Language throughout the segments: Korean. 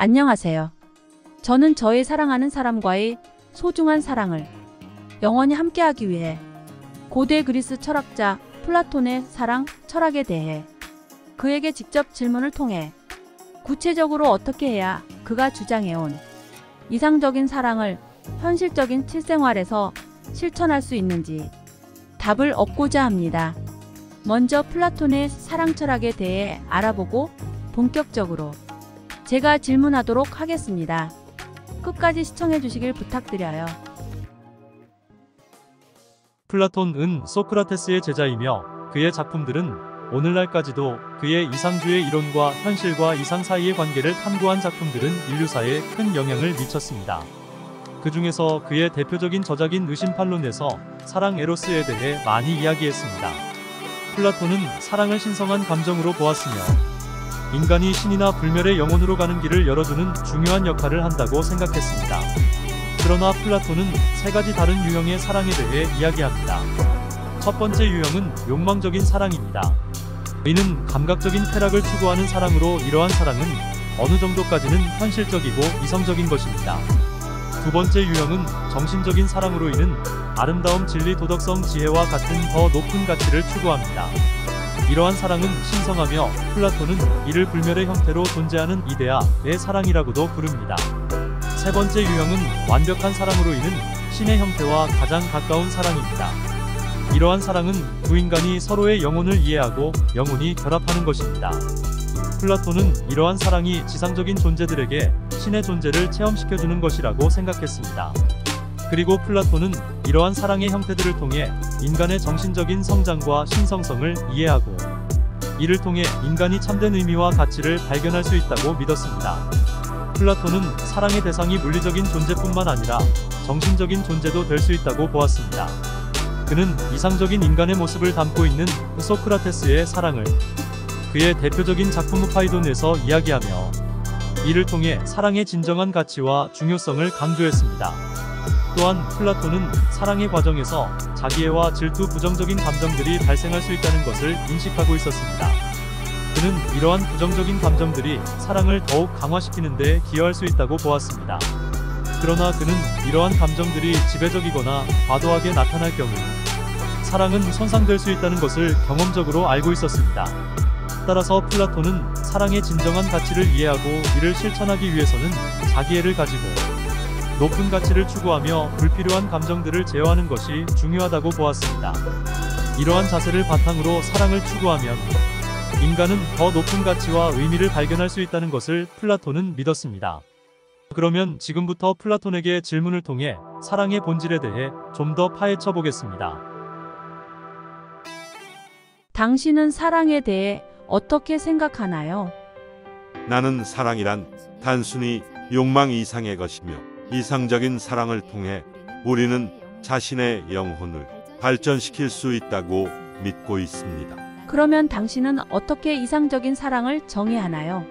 안녕하세요. 저는 저의 사랑하는 사람과의 소중한 사랑을 영원히 함께하기 위해 고대 그리스 철학자 플라톤의 사랑 철학에 대해 그에게 직접 질문을 통해 구체적으로 어떻게 해야 그가 주장해온 이상적인 사랑을 현실적인 실생활에서 실천할 수 있는지 답을 얻고자 합니다. 먼저 플라톤의 사랑 철학에 대해 알아보고 본격적으로 제가 질문하도록 하겠습니다. 끝까지 시청해 주시길 부탁드려요. 플라톤은 소크라테스의 제자이며 그의 작품들은 오늘날까지도 그의 이상주의 이론과 현실과 이상 사이의 관계를 탐구한 작품들은 인류사에 큰 영향을 미쳤습니다. 그 중에서 그의 대표적인 저작인 의심판론에서 사랑 에로스에 대해 많이 이야기했습니다. 플라톤은 사랑을 신성한 감정으로 보았으며 인간이 신이나 불멸의 영혼으로 가는 길을 열어주는 중요한 역할을 한다고 생각했습니다. 그러나 플라톤은 세 가지 다른 유형의 사랑에 대해 이야기합니다. 첫 번째 유형은 욕망적인 사랑입니다. 이는 감각적인 쾌락을 추구하는 사랑으로 이러한 사랑은 어느 정도까지는 현실적이고 이성적인 것입니다. 두 번째 유형은 정신적인 사랑으로 이는 아름다움, 진리, 도덕성, 지혜와 같은 더 높은 가치를 추구합니다. 이러한 사랑은 신성하며 플라톤은 이를 불멸의 형태로 존재하는 이데아의 사랑이라고도 부릅니다. 세 번째 유형은 완벽한 사랑으로 이는 신의 형태와 가장 가까운 사랑입니다. 이러한 사랑은 두 인간이 서로의 영혼을 이해하고 영혼이 결합하는 것입니다. 플라톤은 이러한 사랑이 지상적인 존재들에게 신의 존재를 체험시켜주는 것이라고 생각했습니다. 그리고 플라톤은 이러한 사랑의 형태들을 통해 인간의 정신적인 성장과 신성성을 이해하고 이를 통해 인간이 참된 의미와 가치를 발견할 수 있다고 믿었습니다. 플라톤은 사랑의 대상이 물리적인 존재뿐만 아니라 정신적인 존재도 될 수 있다고 보았습니다. 그는 이상적인 인간의 모습을 담고 있는 소크라테스의 사랑을 그의 대표적인 작품 후파이돈에서 이야기하며 이를 통해 사랑의 진정한 가치와 중요성을 강조했습니다. 또한 플라톤은 사랑의 과정에서 자기애와 질투, 부정적인 감정들이 발생할 수 있다는 것을 인식하고 있었습니다. 그는 이러한 부정적인 감정들이 사랑을 더욱 강화시키는 데 기여할 수 있다고 보았습니다. 그러나 그는 이러한 감정들이 지배적이거나 과도하게 나타날 경우 사랑은 손상될 수 있다는 것을 경험적으로 알고 있었습니다. 따라서 플라톤은 사랑의 진정한 가치를 이해하고 이를 실천하기 위해서는 자기애를 가지고 높은 가치를 추구하며 불필요한 감정들을 제어하는 것이 중요하다고 보았습니다. 이러한 자세를 바탕으로 사랑을 추구하면 인간은 더 높은 가치와 의미를 발견할 수 있다는 것을 플라톤은 믿었습니다. 그러면 지금부터 플라톤에게 질문을 통해 사랑의 본질에 대해 좀 더 파헤쳐 보겠습니다. 당신은 사랑에 대해 어떻게 생각하나요? 나는 사랑이란 단순히 욕망 이상의 것이며 이상적인 사랑을 통해 우리는 자신의 영혼을 발전시킬 수 있다고 믿고 있습니다. 그러면 당신은 어떻게 이상적인 사랑을 정의하나요?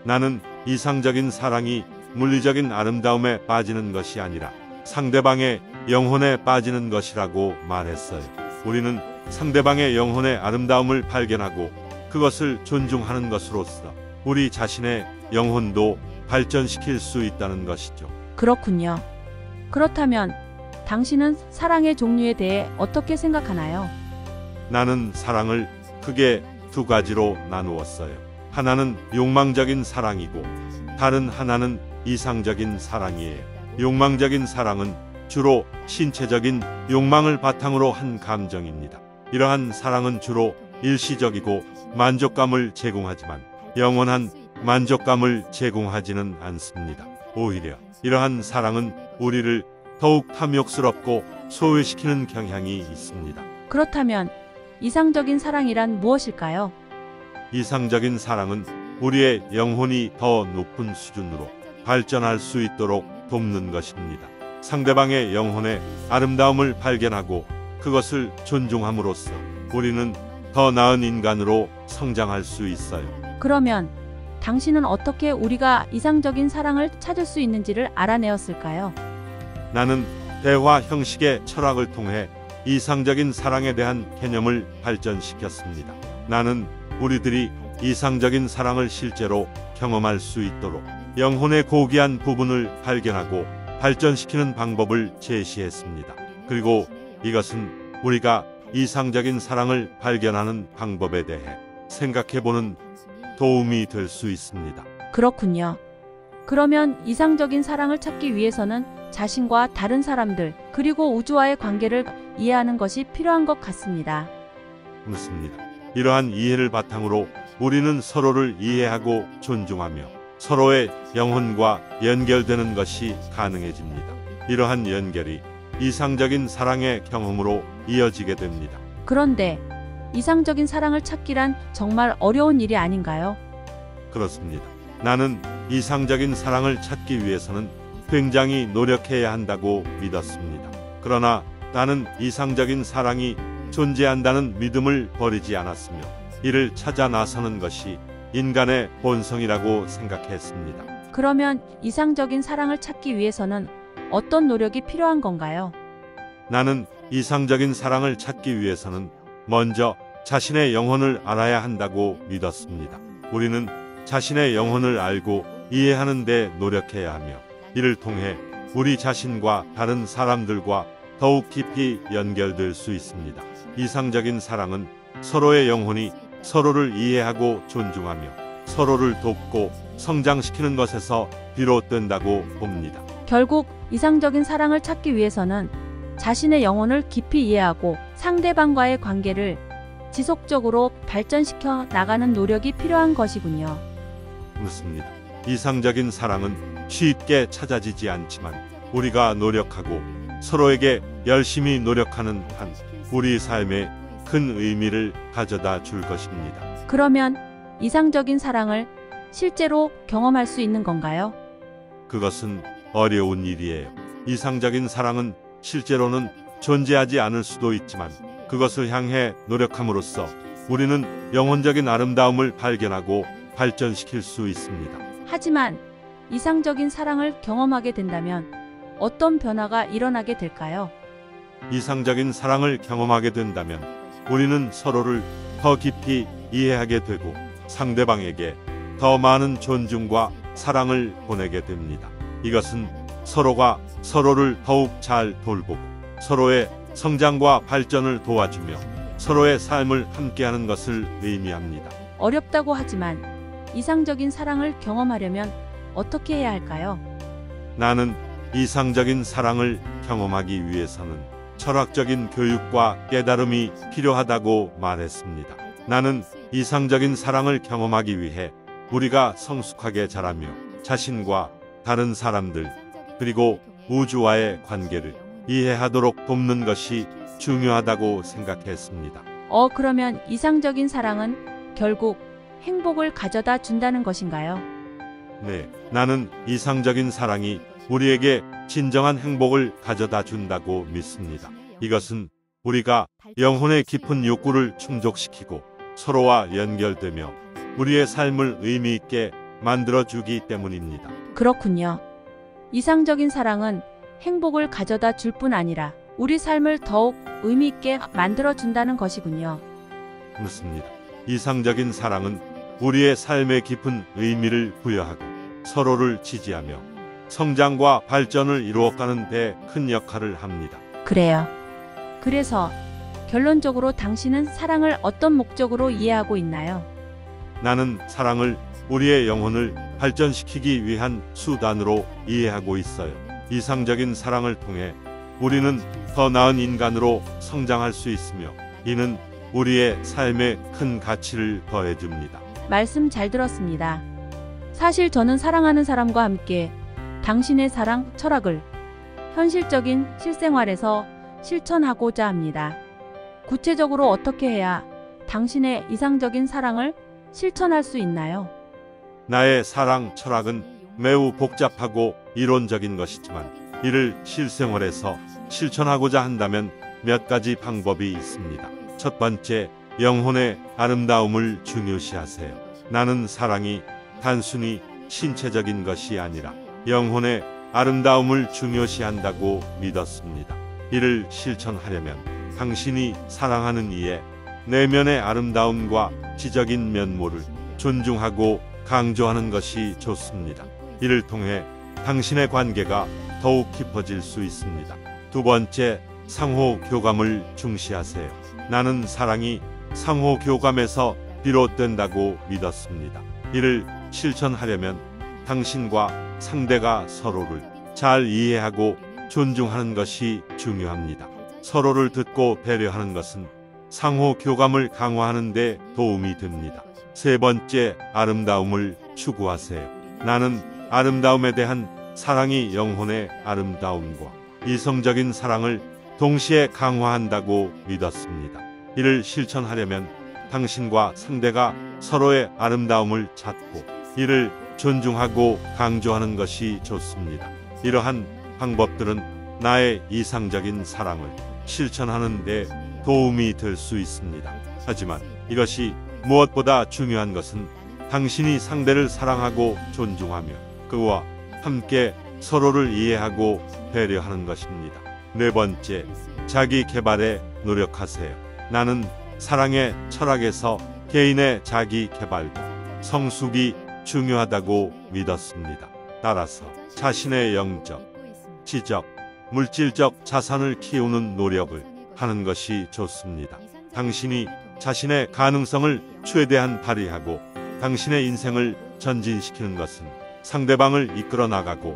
나는 이상적인 사랑이 물리적인 아름다움에 빠지는 것이 아니라 상대방의 영혼에 빠지는 것이라고 말했어요. 우리는 상대방의 영혼의 아름다움을 발견하고 그것을 존중하는 것으로서 우리 자신의 영혼도 발전시킬 수 있다는 것이죠. 그렇군요. 그렇다면 당신은 사랑의 종류에 대해 어떻게 생각하나요? 나는 사랑을 크게 두 가지로 나누었어요. 하나는 욕망적인 사랑이고 다른 하나는 이상적인 사랑이에요. 욕망적인 사랑은 주로 신체적인 욕망을 바탕으로 한 감정입니다. 이러한 사랑은 주로 일시적이고 만족감을 제공하지만 영원한 만족감을 제공하지는 않습니다. 오히려 이러한 사랑은 우리를 더욱 탐욕스럽고 소외시키는 경향이 있습니다. 그렇다면 이상적인 사랑이란 무엇일까요? 이상적인 사랑은 우리의 영혼이 더 높은 수준으로 발전할 수 있도록 돕는 것입니다. 상대방의 영혼의 아름다움을 발견하고 그것을 존중함으로써 우리는 더 나은 인간으로 성장할 수 있어요. 그러면 당신은 어떻게 우리가 이상적인 사랑을 찾을 수 있는지를 알아내었을까요? 나는 대화 형식의 철학을 통해 이상적인 사랑에 대한 개념을 발전시켰습니다. 나는 우리들이 이상적인 사랑을 실제로 경험할 수 있도록 영혼의 고귀한 부분을 발견하고 발전시키는 방법을 제시했습니다. 그리고 이것은 우리가 이상적인 사랑을 발견하는 방법에 대해 생각해보는 도움이 될 수 있습니다. 그렇군요. 그러면 이상적인 사랑을 찾기 위해서는 자신과 다른 사람들, 그리고 우주와의 관계를 이해하는 것이 필요한 것 같습니다. 맞습니다. 이러한 이해를 바탕으로 우리는 서로를 이해하고 존중하며 서로의 영혼과 연결되는 것이 가능해집니다. 이러한 연결이 이상적인 사랑의 경험으로 이어지게 됩니다. 그런데 이상적인 사랑을 찾기란 정말 어려운 일이 아닌가요? 그렇습니다. 나는 이상적인 사랑을 찾기 위해서는 굉장히 노력해야 한다고 믿었습니다. 그러나 나는 이상적인 사랑이 존재한다는 믿음을 버리지 않았으며 이를 찾아 나서는 것이 인간의 본성이라고 생각했습니다. 그러면 이상적인 사랑을 찾기 위해서는 어떤 노력이 필요한 건가요? 나는 이상적인 사랑을 찾기 위해서는 먼저 자신의 영혼을 알아야 한다고 믿었습니다. 우리는 자신의 영혼을 알고 이해하는 데 노력해야 하며 이를 통해 우리 자신과 다른 사람들과 더욱 깊이 연결될 수 있습니다. 이상적인 사랑은 서로의 영혼이 서로를 이해하고 존중하며 서로를 돕고 성장시키는 것에서 비롯된다고 봅니다. 결국 이상적인 사랑을 찾기 위해서는 자신의 영혼을 깊이 이해하고 상대방과의 관계를 지속적으로 발전시켜 나가는 노력이 필요한 것이군요. 맞습니다. 이상적인 사랑은 쉽게 찾아지지 않지만 우리가 노력하고 서로에게 열심히 노력하는 한 우리 삶에 큰 의미를 가져다 줄 것입니다. 그러면 이상적인 사랑을 실제로 경험할 수 있는 건가요? 그것은 어려운 일이에요. 이상적인 사랑은 실제로는 존재하지 않을 수도 있지만 그것을 향해 노력함으로써 우리는 영혼적인 아름다움을 발견하고 발전시킬 수 있습니다. 하지만 이상적인 사랑을 경험하게 된다면 어떤 변화가 일어나게 될까요? 이상적인 사랑을 경험하게 된다면 우리는 서로를 더 깊이 이해하게 되고 상대방에게 더 많은 존중과 사랑을 보내게 됩니다. 이것은 서로가 서로를 더욱 잘 돌보고 서로의 성장과 발전을 도와주며 서로의 삶을 함께하는 것을 의미합니다. 어렵다고 하지만 이상적인 사랑을 경험하려면 어떻게 해야 할까요? 나는 이상적인 사랑을 경험하기 위해서는 철학적인 교육과 깨달음이 필요하다고 말했습니다. 나는 이상적인 사랑을 경험하기 위해 우리가 성숙하게 자라며 자신과 다른 사람들 그리고 우주와의 관계를 이해하도록 돕는 것이 중요하다고 생각했습니다. 그러면 이상적인 사랑은 결국 행복을 가져다 준다는 것인가요? 네, 나는 이상적인 사랑이 우리에게 진정한 행복을 가져다 준다고 믿습니다. 이것은 우리가 영혼의 깊은 욕구를 충족시키고 서로와 연결되며 우리의 삶을 의미 있게 만들어주기 때문입니다. 그렇군요. 이상적인 사랑은 행복을 가져다 줄 뿐 아니라 우리 삶을 더욱 의미 있게 만들어 준다는 것이군요. 맞습니다. 이상적인 사랑은 우리의 삶에 깊은 의미를 부여하고 서로를 지지하며 성장과 발전을 이루어가는 데 큰 역할을 합니다. 그래요. 그래서 결론적으로 당신은 사랑을 어떤 목적으로 이해하고 있나요? 나는 사랑을 우리의 영혼을 발전시키기 위한 수단으로 이해하고 있어요. 이상적인 사랑을 통해 우리는 더 나은 인간으로 성장할 수 있으며 이는 우리의 삶에 큰 가치를 더해줍니다. 말씀 잘 들었습니다. 사실 저는 사랑하는 사람과 함께 당신의 사랑 철학을 현실적인 실생활에서 실천하고자 합니다. 구체적으로 어떻게 해야 당신의 이상적인 사랑을 실천할 수 있나요? 나의 사랑 철학은 매우 복잡하고 이론적인 것이지만 이를 실생활에서 실천하고자 한다면 몇 가지 방법이 있습니다. 첫 번째, 영혼의 아름다움을 중요시하세요. 나는 사랑이 단순히 신체적인 것이 아니라 영혼의 아름다움을 중요시한다고 믿었습니다. 이를 실천하려면 당신이 사랑하는 이의 내면의 아름다움과 지적인 면모를 존중하고 강조하는 것이 좋습니다. 이를 통해 당신의 관계가 더욱 깊어질 수 있습니다. 두 번째, 상호 교감을 중시하세요. 나는 사랑이 상호 교감에서 비롯된다고 믿었습니다. 이를 실천하려면 당신과 상대가 서로를 잘 이해하고 존중하는 것이 중요합니다. 서로를 듣고 배려하는 것은 상호 교감을 강화하는 데 도움이 됩니다. 세 번째, 아름다움을 추구하세요. 나는 아름다움에 대한 사랑이 영혼의 아름다움과 이성적인 사랑을 동시에 강화한다고 믿었습니다. 이를 실천하려면 당신과 상대가 서로의 아름다움을 찾고 이를 존중하고 강조하는 것이 좋습니다. 이러한 방법들은 나의 이상적인 사랑을 실천하는 데 도움이 될 수 있습니다. 하지만 이것이 무엇보다 중요한 것은 당신이 상대를 사랑하고 존중하며 그와 함께 서로를 이해하고 배려하는 것입니다. 네 번째, 자기 개발에 노력하세요. 나는 사랑의 철학에서 개인의 자기 개발과 성숙이 중요하다고 믿었습니다. 따라서 자신의 영적, 지적, 물질적 자산을 키우는 노력을 하는 것이 좋습니다. 당신이 자신의 가능성을 최대한 발휘하고 당신의 인생을 전진시키는 것은 상대방을 이끌어 나가고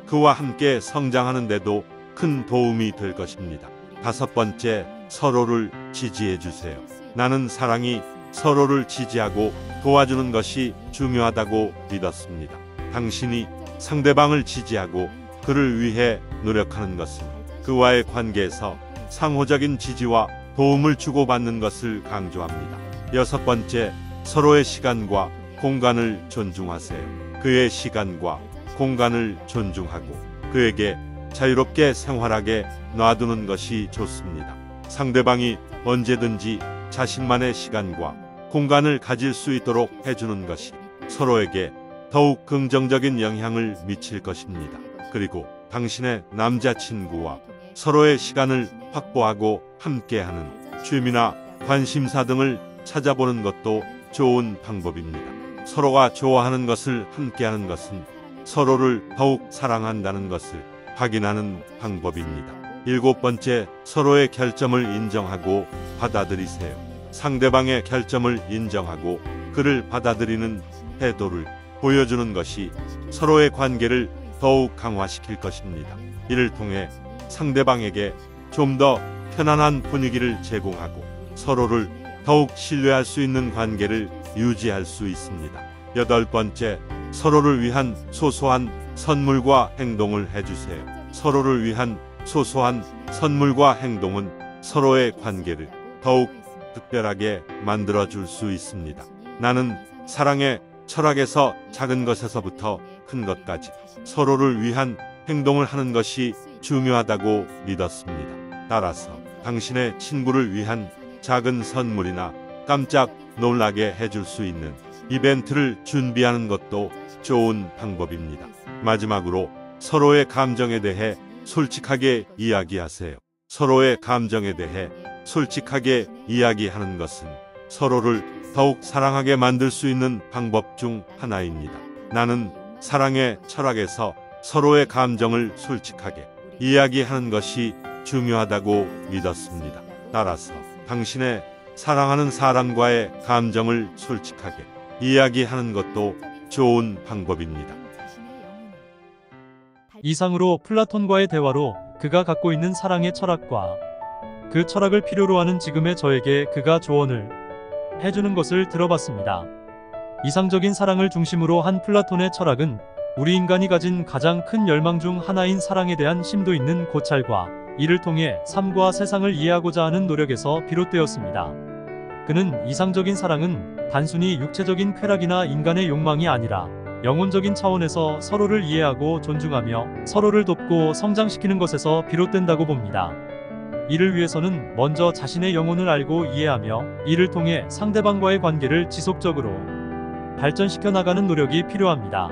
그와 함께 성장하는 데도 큰 도움이 될 것입니다. 다섯 번째, 서로를 지지해 주세요. 나는 사랑이 서로를 지지하고 도와주는 것이 중요하다고 믿었습니다. 당신이 상대방을 지지하고 그를 위해 노력하는 것은 그와의 관계에서 상호적인 지지와 도움을 주고받는 것을 강조합니다. 여섯 번째, 서로의 시간과 공간을 존중하세요. 그의 시간과 공간을 존중하고 그에게 자유롭게 생활하게 놔두는 것이 좋습니다. 상대방이 언제든지 자신만의 시간과 공간을 가질 수 있도록 해주는 것이 서로에게 더욱 긍정적인 영향을 미칠 것입니다. 그리고 당신의 남자친구와 서로의 시간을 확보하고 함께하는 취미나 관심사 등을 찾아보는 것도 좋은 방법입니다. 서로가 좋아하는 것을 함께하는 것은 서로를 더욱 사랑한다는 것을 확인하는 방법입니다. 일곱 번째, 서로의 결점을 인정하고 받아들이세요. 상대방의 결점을 인정하고 그를 받아들이는 태도를 보여주는 것이 서로의 관계를 더욱 강화시킬 것입니다. 이를 통해 상대방에게 좀 더 편안한 분위기를 제공하고 서로를 더욱 신뢰할 수 있는 관계를 유지할 수 있습니다. 여덟 번째, 서로를 위한 소소한 선물과 행동을 해주세요. 서로를 위한 소소한 선물과 행동은 서로의 관계를 더욱 특별하게 만들어줄 수 있습니다. 나는 사랑의 철학에서 작은 것에서부터 큰 것까지 서로를 위한 행동을 하는 것이 중요하다고 믿었습니다. 따라서 당신의 친구를 위한 작은 선물이나 깜짝 놀라게 해줄 수 있는 이벤트를 준비하는 것도 좋은 방법입니다. 마지막으로 서로의 감정에 대해 솔직하게 이야기하세요. 서로의 감정에 대해 솔직하게 이야기하는 것은 서로를 더욱 사랑하게 만들 수 있는 방법 중 하나입니다. 나는 사랑의 철학에서 서로의 감정을 솔직하게 이야기하는 것이 중요하다고 믿었습니다. 따라서 당신의 사랑하는 사람과의 감정을 솔직하게 이야기하는 것도 좋은 방법입니다. 이상으로 플라톤과의 대화로 그가 갖고 있는 사랑의 철학과 그 철학을 필요로 하는 지금의 저에게 그가 조언을 해주는 것을 들어봤습니다. 이상적인 사랑을 중심으로 한 플라톤의 철학은 우리 인간이 가진 가장 큰 열망 중 하나인 사랑에 대한 심도 있는 고찰과 이를 통해 삶과 세상을 이해하고자 하는 노력에서 비롯되었습니다. 그는 이상적인 사랑은 단순히 육체적인 쾌락이나 인간의 욕망이 아니라 영혼적인 차원에서 서로를 이해하고 존중하며 서로를 돕고 성장시키는 것에서 비롯된다고 봅니다. 이를 위해서는 먼저 자신의 영혼을 알고 이해하며 이를 통해 상대방과의 관계를 지속적으로 발전시켜 나가는 노력이 필요합니다.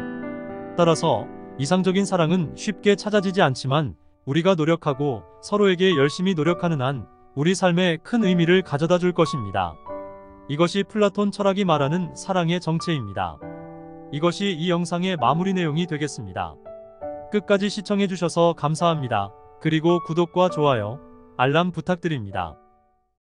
따라서 이상적인 사랑은 쉽게 찾아지지 않지만 우리가 노력하고 서로에게 열심히 노력하는 한 우리 삶에 큰 의미를 가져다 줄 것입니다. 이것이 플라톤 철학이 말하는 사랑의 정체입니다. 이것이 이 영상의 마무리 내용이 되겠습니다. 끝까지 시청해주셔서 감사합니다. 그리고 구독과 좋아요, 알람 부탁드립니다.